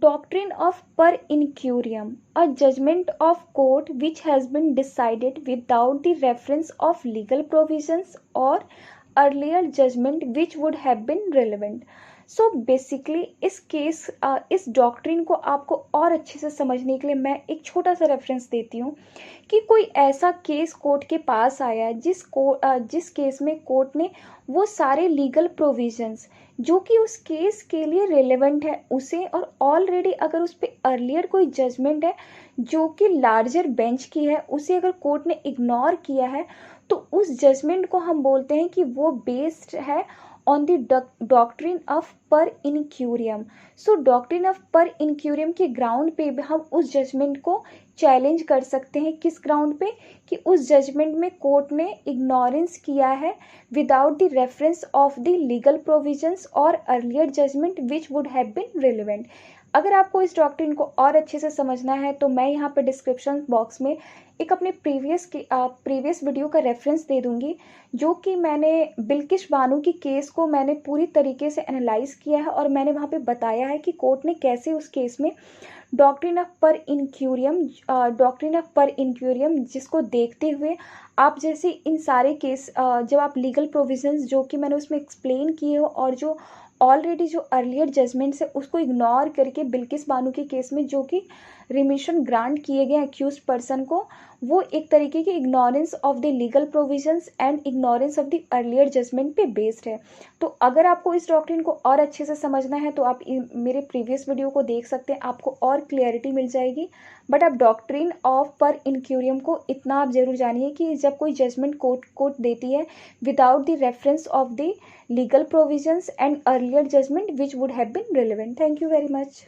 Doctrine of per incuriam, a judgment of court which has been decided without the reference of legal provisions or earlier judgment which would have been relevant. So basically इस doctrine को आपको और अच्छे से समझने के लिए मैं एक छोटा सा रेफरेंस देती हूँ कि कोई ऐसा केस कोर्ट के पास आया जिस केस में कोर्ट ने वो सारे लीगल प्रोविजंस जो कि उस केस के लिए रेलेवेंट है उसे, और ऑलरेडी अगर उस पर अर्लियर कोई जजमेंट है जो कि लार्जर बेंच की है उसे अगर कोर्ट ने इग्नोर किया है, तो उस जजमेंट को हम बोलते हैं कि वो बेस्ड है ऑन द डॉक्ट्रिन ऑफ पर इनक्यूरियम. सो डॉक्ट्रिन ऑफ पर इनक्यूरियम के ग्राउंड पे भी हम उस जजमेंट को चैलेंज कर सकते हैं. किस ग्राउंड पे? कि उस जजमेंट में कोर्ट ने इग्नोरेंस किया है without the reference of the legal provisions और earlier judgment which would have been relevant. अगर आपको इस डॉक्ट्रिन को और अच्छे से समझना है तो मैं यहाँ पे डिस्क्रिप्शन बॉक्स में एक अपने प्रीवियस वीडियो का रेफरेंस दे दूँगी, जो कि मैंने बिल्किश बानो की केस को मैंने पूरी तरीके से एनालाइज किया है और मैंने वहाँ पे बताया है कि कोर्ट ने कैसे उस केस में डॉक्ट्रिन ऑफ पर इनक्यूरियम जिसको देखते हुए आप जैसे इन सारे केस जब आप लीगल प्रोविजंस जो कि मैंने उसमें एक्सप्लेन किए हो और जो ऑलरेडी जो अर्लियर जजमेंट्स है उसको इग्नोर करके बिल्किस बानो के केस में जो कि रिमिशन ग्रांट किए गए अक्यूज्ड पर्सन को, वो एक तरीके की ignorance of the legal provisions and ignorance of the earlier judgement पे बेस्ड है. तो अगर आपको इस डॉक्ट्रिन को और अच्छे से समझना है तो आप मेरे प्रीवियस वीडियो को देख सकते हैं, आपको और क्लियरिटी मिल जाएगी. बट आप डॉक्ट्रिन ऑफ पर इनक्यूरियम को इतना आप जरूर जानिए कि जब कोई जजमेंट कोर्ट देती है without the reference of the legal provisions and earlier judgment which would have been relevant. Thank you very much.